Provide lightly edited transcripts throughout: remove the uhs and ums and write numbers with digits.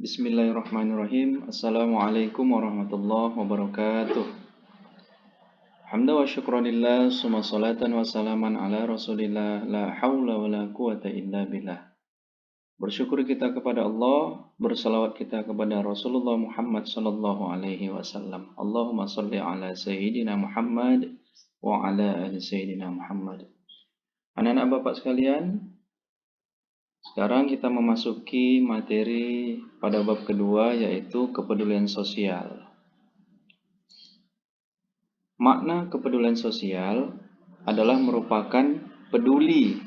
Bismillahirrahmanirrahim. Assalamualaikum warahmatullahi wabarakatuh. Hamdan wa syukranillah, summa salatan wa salaman ala rasulillah, la hawla wa la quwata illa billah. Bersyukur kita kepada Allah, bersalawat kita kepada Rasulullah Muhammad sallallahu alaihi wasallam. Allahumma salli ala sayyidina Muhammad wa ala ali sayyidina Muhammad. Anak-anak Bapak sekalian, sekarang kita memasuki materi pada bab kedua, yaitu kepedulian sosial. Makna kepedulian sosial adalah merupakan peduli,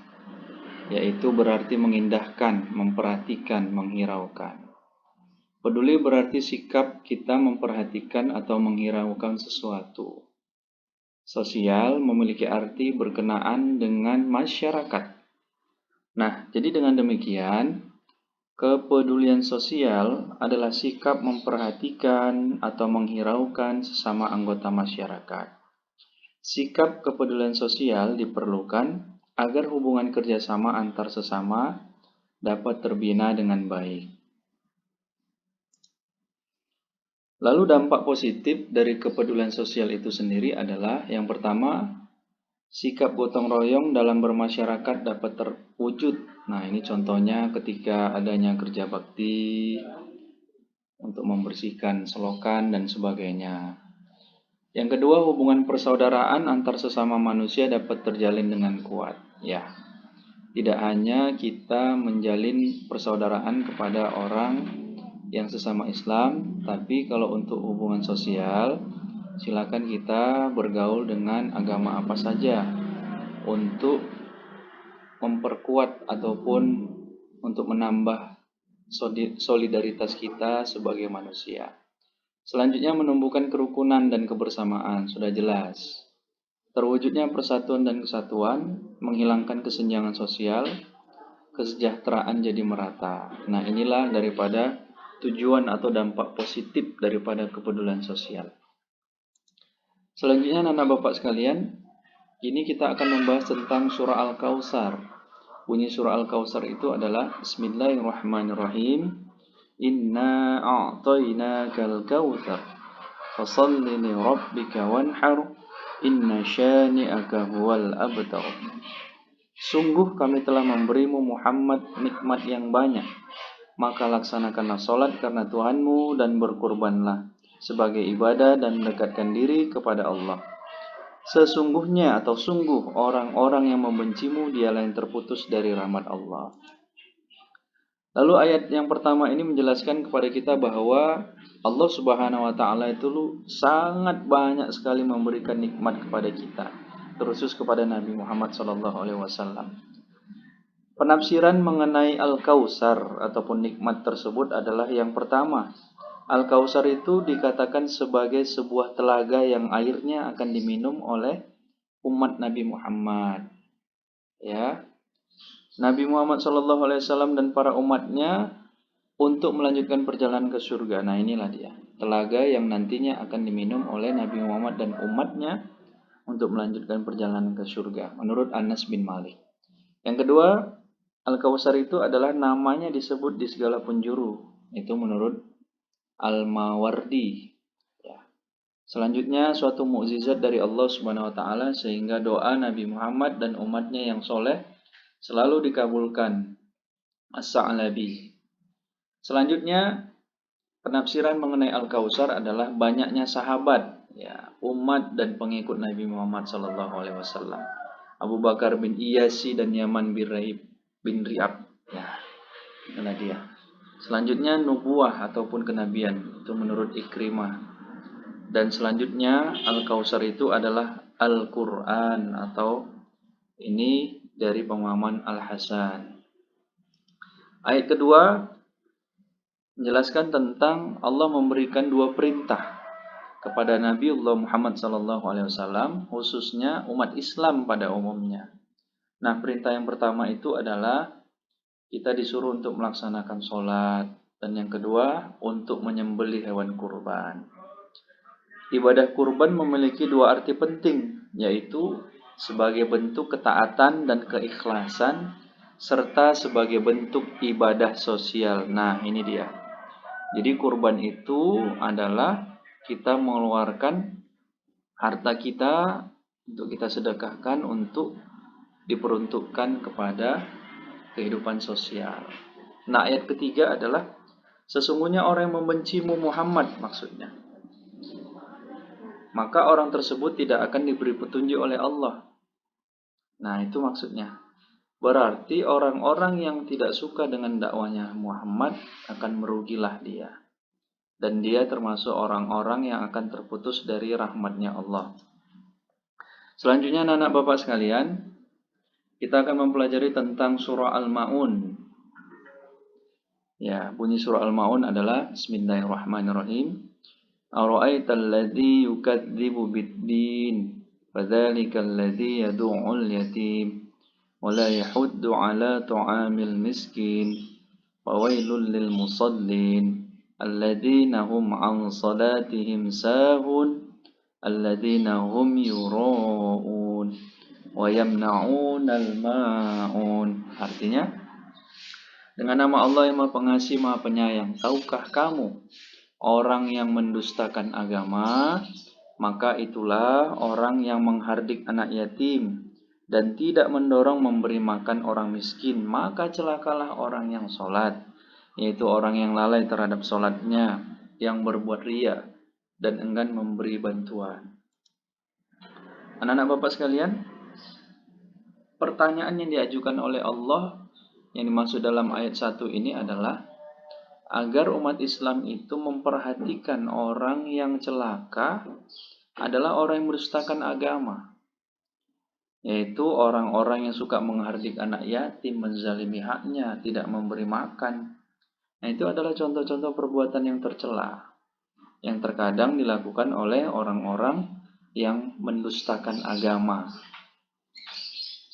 yaitu berarti mengindahkan, memperhatikan, menghiraukan. Peduli berarti sikap kita memperhatikan atau menghiraukan sesuatu. Sosial memiliki arti berkenaan dengan masyarakat. Nah, jadi dengan demikian, kepedulian sosial adalah sikap memperhatikan atau menghiraukan sesama anggota masyarakat. Sikap kepedulian sosial diperlukan agar hubungan kerjasama antar sesama dapat terbina dengan baik. Lalu dampak positif dari kepedulian sosial itu sendiri adalah yang pertama, sikap gotong royong dalam bermasyarakat dapat terwujud. Nah, ini contohnya ketika adanya kerja bakti untuk membersihkan selokan dan sebagainya. Yang kedua, hubungan persaudaraan antar sesama manusia dapat terjalin dengan kuat. Ya, tidak hanya kita menjalin persaudaraan kepada orang yang sesama Islam, tapi kalau untuk hubungan sosial, silakan kita bergaul dengan agama apa saja untuk memperkuat ataupun untuk menambah solidaritas kita sebagai manusia. Selanjutnya, menumbuhkan kerukunan dan kebersamaan, sudah jelas. Terwujudnya persatuan dan kesatuan, menghilangkan kesenjangan sosial, kesejahteraan jadi merata. Nah, inilah daripada tujuan atau dampak positif daripada kepedulian sosial. Selanjutnya, anak Bapak sekalian, ini kita akan membahas tentang surah Al-Kautsar. Bunyi surah Al-Kautsar itu adalah Bismillahirrahmanirrahim. Inna a'tainakal kautsar fashalli li rabbika wanhar inna syani'aka huwal abtar. Sungguh kami telah memberimu Muhammad nikmat yang banyak, maka laksanakanlah salat karena Tuhanmu dan berkurbanlah sebagai ibadah dan mendekatkan diri kepada Allah. Sesungguhnya atau sungguh orang-orang yang membencimu dialah yang terputus dari rahmat Allah. Lalu ayat yang pertama ini menjelaskan kepada kita bahwa Allah Subhanahu wa taala itu sangat banyak sekali memberikan nikmat kepada kita, terkhusus kepada Nabi Muhammad sallallahu alaihi wasallam. Penafsiran mengenai Al-Kautsar ataupun nikmat tersebut adalah yang pertama, Al-Kautsar itu dikatakan sebagai sebuah telaga yang airnya akan diminum oleh umat Nabi Muhammad. Ya, Nabi Muhammad SAW dan para umatnya untuk melanjutkan perjalanan ke surga. Nah, inilah dia, telaga yang nantinya akan diminum oleh Nabi Muhammad dan umatnya untuk melanjutkan perjalanan ke surga, menurut Anas bin Malik. Yang kedua, Al-Kautsar itu adalah namanya disebut di segala penjuru. Itu menurut Al-Mawardi. Ya. Selanjutnya, suatu mukjizat dari Allah Subhanahu wa taala sehingga doa Nabi Muhammad dan umatnya yang soleh selalu dikabulkan. As-Sa'labi. Selanjutnya, penafsiran mengenai Al-Kautsar adalah banyaknya sahabat, ya, umat dan pengikut Nabi Muhammad sallallahu alaihi wasallam. Abu Bakar bin Iyasi dan Yaman bin Ri'ab. Ya, itulah dia. Selanjutnya, nubuah ataupun kenabian, itu menurut Ikrimah. Dan selanjutnya, Al-Kautsar itu adalah Al-Quran, atau ini dari pemahaman Al-Hasan. Ayat kedua menjelaskan tentang Allah memberikan dua perintah kepada Nabi Allah Muhammad SAW, khususnya umat Islam pada umumnya. Nah, perintah yang pertama itu adalah kita disuruh untuk melaksanakan sholat, dan yang kedua untuk menyembelih hewan kurban. Ibadah kurban memiliki dua arti penting, yaitu sebagai bentuk ketaatan dan keikhlasan serta sebagai bentuk ibadah sosial. Nah, ini dia. Jadi kurban itu adalah kita mengeluarkan harta kita untuk kita sedekahkan untuk diperuntukkan kepada kehidupan sosial. Nah, ayat ketiga adalah sesungguhnya orang yang membencimu Muhammad maksudnya. Maka orang tersebut tidak akan diberi petunjuk oleh Allah. Nah, itu maksudnya. Berarti orang-orang yang tidak suka dengan dakwanya Muhammad akan merugilah dia. Dan dia termasuk orang-orang yang akan terputus dari rahmatnya Allah. Selanjutnya anak-anak bapak sekalian, kita akan mempelajari tentang surah Al-Ma'un. Ya, bunyi surah Al-Ma'un adalah Bismillahirrahmanirrahim. Ara'aital ladzi yukadzibu bid-din, fadzalikal ladzi yad'ul yatim, wa la yahuddu 'ala ta'amil miskin, fawailul lil musallin, alladzina hum 'an salatihim sahun, alladzina hum yura'un wa yamna'unal ma'un. Artinya, dengan nama Allah yang Maha Pengasih, Maha Penyayang, tahukah kamu orang yang mendustakan agama, maka itulah orang yang menghardik anak yatim dan tidak mendorong memberi makan orang miskin, maka celakalah orang yang sholat, yaitu orang yang lalai terhadap sholatnya, yang berbuat riya dan enggan memberi bantuan. Anak-anak bapak sekalian, pertanyaan yang diajukan oleh Allah yang dimaksud dalam ayat 1 ini adalah agar umat Islam itu memperhatikan orang yang celaka adalah orang yang mendustakan agama, yaitu orang-orang yang suka menghardik anak yatim, menzalimi haknya, tidak memberi makan. Nah, itu adalah contoh-contoh perbuatan yang tercela yang terkadang dilakukan oleh orang-orang yang mendustakan agama.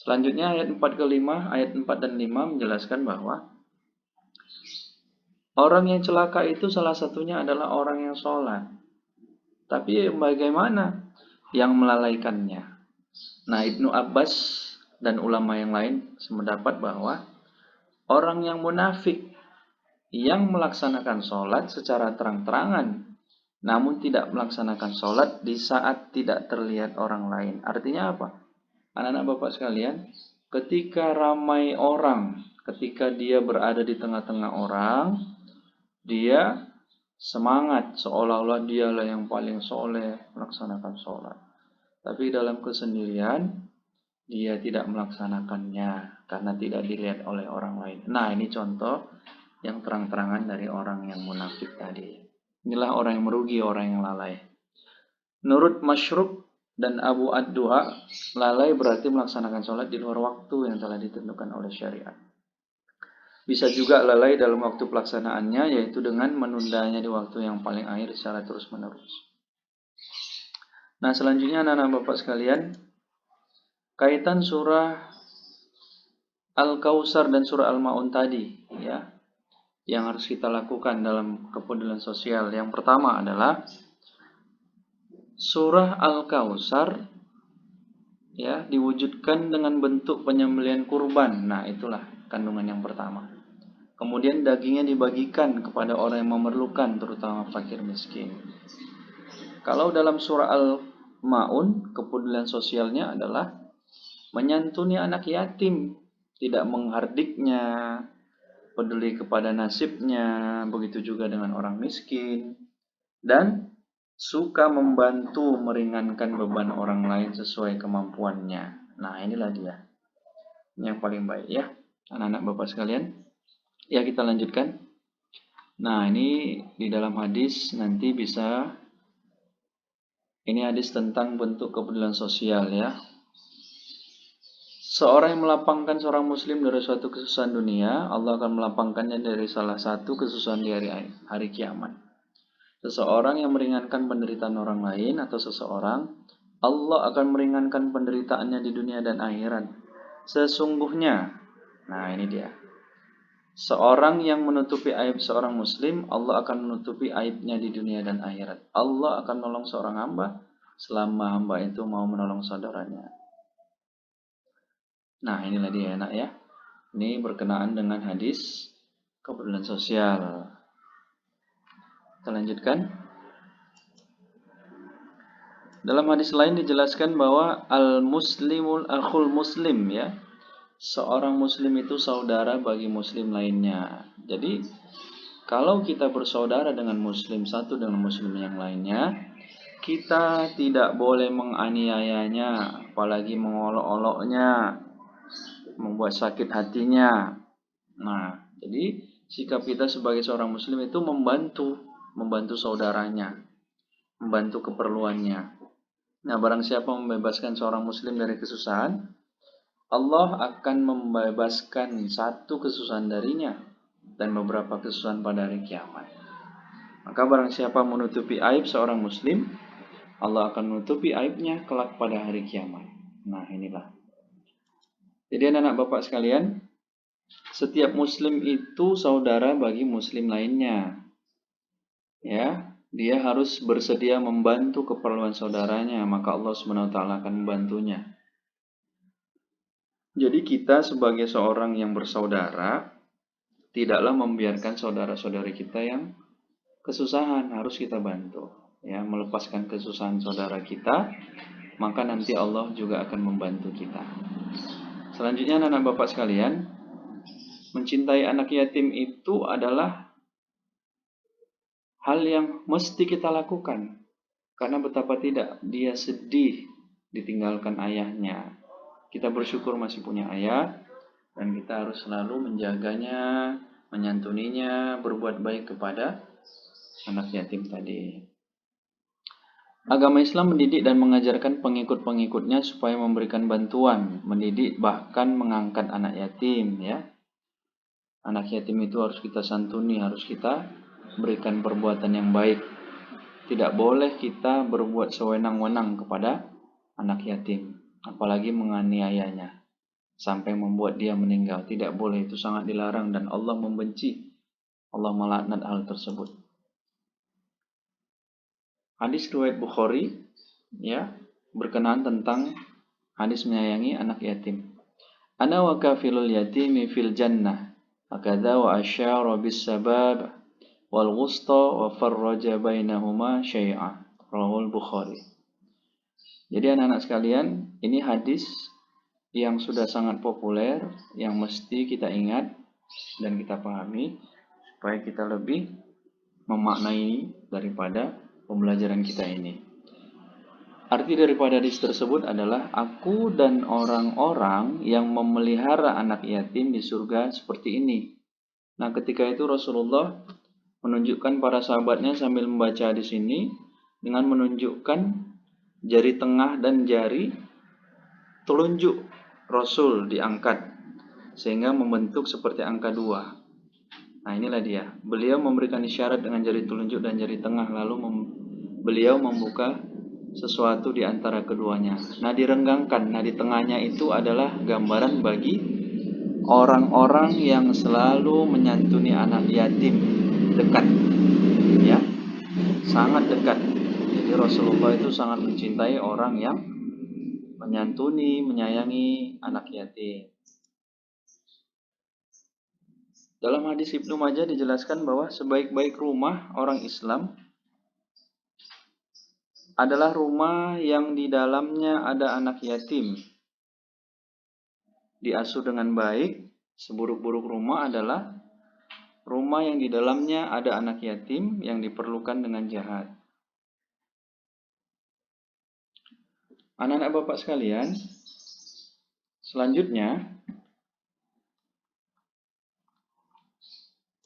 Selanjutnya ayat 4 ke 5, ayat 4 dan 5 menjelaskan bahwa orang yang celaka itu salah satunya adalah orang yang sholat. Tapi bagaimana yang melalaikannya? Nah, Ibnu Abbas dan ulama yang lain sependapat bahwa orang yang munafik yang melaksanakan sholat secara terang-terangan namun tidak melaksanakan sholat di saat tidak terlihat orang lain. Artinya apa? Anak-anak bapak sekalian, ketika ramai orang, ketika dia berada di tengah-tengah orang, dia semangat seolah-olah dialah yang paling soleh melaksanakan sholat. Tapi dalam kesendirian, dia tidak melaksanakannya karena tidak dilihat oleh orang lain. Nah, ini contoh yang terang-terangan dari orang yang munafik tadi. Inilah orang yang merugi, orang yang lalai. Menurut Masyruk dan Abu Ad-Duha, lalai berarti melaksanakan sholat di luar waktu yang telah ditentukan oleh syariat. Bisa juga lalai dalam waktu pelaksanaannya, yaitu dengan menundanya di waktu yang paling akhir secara terus-menerus. Nah, selanjutnya anak-anak bapak sekalian, kaitan surah Al-Kautsar dan surah Al-Ma'un tadi, ya, yang harus kita lakukan dalam kepedulian sosial. Yang pertama adalah surah Al-Kautsar, ya, diwujudkan dengan bentuk penyembelihan kurban. Nah, itulah kandungan yang pertama. Kemudian dagingnya dibagikan kepada orang yang memerlukan, terutama fakir miskin. Kalau dalam surah Al-Ma'un, kepedulian sosialnya adalah menyantuni anak yatim, tidak menghardiknya, peduli kepada nasibnya, begitu juga dengan orang miskin, dan suka membantu meringankan beban orang lain sesuai kemampuannya. Nah, inilah dia yang paling baik, ya, anak-anak bapak sekalian. Ya, kita lanjutkan. Nah, ini di dalam hadis nanti bisa, ini hadis tentang bentuk kepedulian sosial, ya. Seorang yang melapangkan seorang muslim dari suatu kesusahan dunia, Allah akan melapangkannya dari salah satu kesusahan di hari kiamat. Seseorang yang meringankan penderitaan orang lain atau seseorang, Allah akan meringankan penderitaannya di dunia dan akhirat. Sesungguhnya, nah ini dia, seorang yang menutupi aib seorang muslim, Allah akan menutupi aibnya di dunia dan akhirat. Allah akan menolong seorang hamba selama hamba itu mau menolong saudaranya. Nah, inilah dia enak, ya. Ini berkenaan dengan hadis kepedulian sosial. Kita lanjutkan. Dalam hadis lain dijelaskan bahwa al-muslimul akhul muslim, ya. Seorang muslim itu saudara bagi muslim lainnya. Jadi kalau kita bersaudara dengan muslim satu dengan muslim yang lainnya, kita tidak boleh menganiayanya, apalagi mengolok-oloknya, membuat sakit hatinya. Nah, jadi sikap kita sebagai seorang muslim itu membantu saudaranya, membantu keperluannya. Nah, barang siapa membebaskan seorang muslim dari kesusahan, Allah akan membebaskan satu kesusahan darinya dan beberapa kesusahan pada hari kiamat. Maka barang siapa menutupi aib seorang muslim, Allah akan menutupi aibnya kelak pada hari kiamat. Nah, inilah. Jadi anak-anak Bapak sekalian, setiap muslim itu saudara bagi muslim lainnya. Ya, dia harus bersedia membantu keperluan saudaranya, maka Allah SWT akan membantunya. Jadi kita sebagai seorang yang bersaudara, tidaklah membiarkan saudara-saudari kita yang kesusahan, harus kita bantu. Ya, melepaskan kesusahan saudara kita, maka nanti Allah juga akan membantu kita. Selanjutnya anak-anak Bapak sekalian, mencintai anak yatim itu adalah hal yang mesti kita lakukan. Karena betapa tidak dia sedih ditinggalkan ayahnya. Kita bersyukur masih punya ayah, dan kita harus selalu menjaganya, menyantuninya, berbuat baik kepada anak yatim tadi. Agama Islam mendidik dan mengajarkan pengikut-pengikutnya supaya memberikan bantuan, mendidik bahkan mengangkat anak yatim, ya. Anak yatim itu harus kita santuni, harus kita berikan perbuatan yang baik. Tidak boleh kita berbuat sewenang-wenang kepada anak yatim, apalagi menganiayanya sampai membuat dia meninggal. Tidak boleh, itu sangat dilarang dan Allah membenci. Allah melaknat hal tersebut. Hadis riwayat Bukhari, ya, berkenaan tentang hadis menyayangi anak yatim. Ana wa kafilul yatimi fil jannah, akadha wa asyara bis sabab wal wusta wa farraja bainahuma syai'a. Rahul Bukhari. Jadi anak-anak sekalian, ini hadis yang sudah sangat populer, yang mesti kita ingat dan kita pahami supaya kita lebih memaknai daripada pembelajaran kita ini. Arti daripada hadis tersebut adalah aku dan orang-orang yang memelihara anak yatim di surga seperti ini. Nah, ketika itu Rasulullah menunjukkan para sahabatnya sambil membaca hadis ini dengan menunjukkan jari tengah dan jari telunjuk Rasul diangkat sehingga membentuk seperti angka 2. Nah, inilah dia. Beliau memberikan isyarat dengan jari telunjuk dan jari tengah, lalu beliau membuka sesuatu di antara keduanya. Nah, direnggangkan. Nah, di tengahnya itu adalah gambaran bagi orang-orang yang selalu menyantuni anak yatim, dekat, ya, sangat dekat. Jadi Rasulullah itu sangat mencintai orang yang menyantuni, menyayangi anak yatim. Dalam hadis Ibnu Majah dijelaskan bahwa sebaik-baik rumah orang Islam adalah rumah yang di dalamnya ada anak yatim, diasuh dengan baik. Seburuk-buruk rumah adalah rumah yang di dalamnya ada anak yatim yang diperlukan dengan jahat. Anak-anak Bapak sekalian, selanjutnya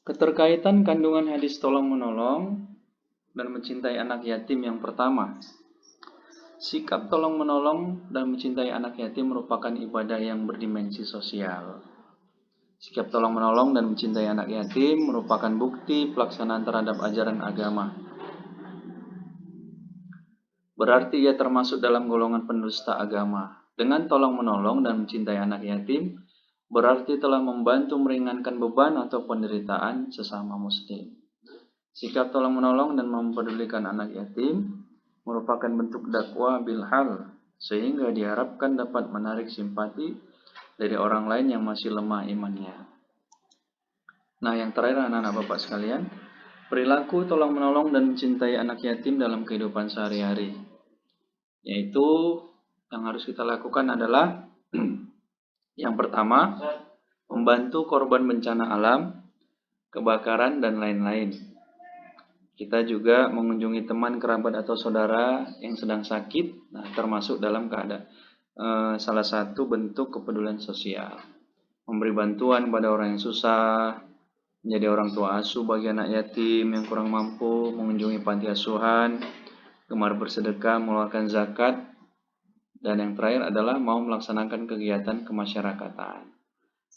keterkaitan kandungan hadis tolong-menolong dan mencintai anak yatim yang pertama. Sikap tolong-menolong dan mencintai anak yatim merupakan ibadah yang berdimensi sosial. Sikap tolong-menolong dan mencintai anak yatim merupakan bukti pelaksanaan terhadap ajaran agama. Berarti ia termasuk dalam golongan pendusta agama. Dengan tolong-menolong dan mencintai anak yatim, berarti telah membantu meringankan beban atau penderitaan sesama muslim. Sikap tolong-menolong dan mempedulikan anak yatim merupakan bentuk dakwah bilhal, sehingga diharapkan dapat menarik simpati dari orang lain yang masih lemah imannya. Nah, yang terakhir anak-anak Bapak sekalian, Perilaku tolong-menolong dan mencintai anak yatim dalam kehidupan sehari-hari. Yaitu yang harus kita lakukan adalah yang pertama, membantu korban bencana alam, kebakaran, dan lain-lain. Kita juga mengunjungi teman, kerabat, atau saudara yang sedang sakit, termasuk dalam keadaan salah satu bentuk kepedulian sosial. Memberi bantuan kepada orang yang susah, menjadi orang tua asuh bagi anak yatim yang kurang mampu, mengunjungi panti asuhan, gemar bersedekah, mengeluarkan zakat, dan yang terakhir adalah mau melaksanakan kegiatan kemasyarakatan.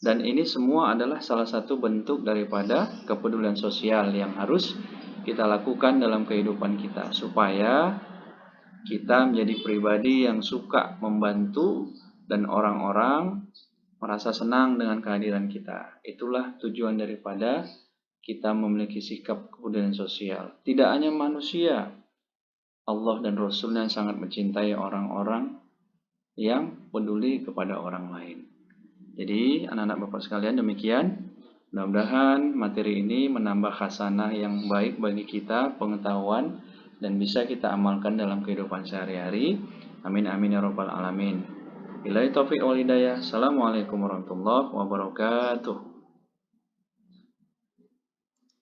Dan ini semua adalah salah satu bentuk daripada kepedulian sosial yang harus kita lakukan dalam kehidupan kita, supaya kita menjadi pribadi yang suka membantu dan orang-orang merasa senang dengan kehadiran kita. Itulah tujuan daripada kita memiliki sikap kepedulian sosial. Tidak hanya manusia, Allah dan Rasulnya sangat mencintai orang-orang yang peduli kepada orang lain. Jadi anak-anak Bapak sekalian, demikian. Mudah-mudahan materi ini menambah khasanah yang baik bagi kita, pengetahuan, dan bisa kita amalkan dalam kehidupan sehari-hari. Amin amin ya rabbal alamin. Billahi taufiq wal hidayah. Assalamualaikum warahmatullahi wabarakatuh.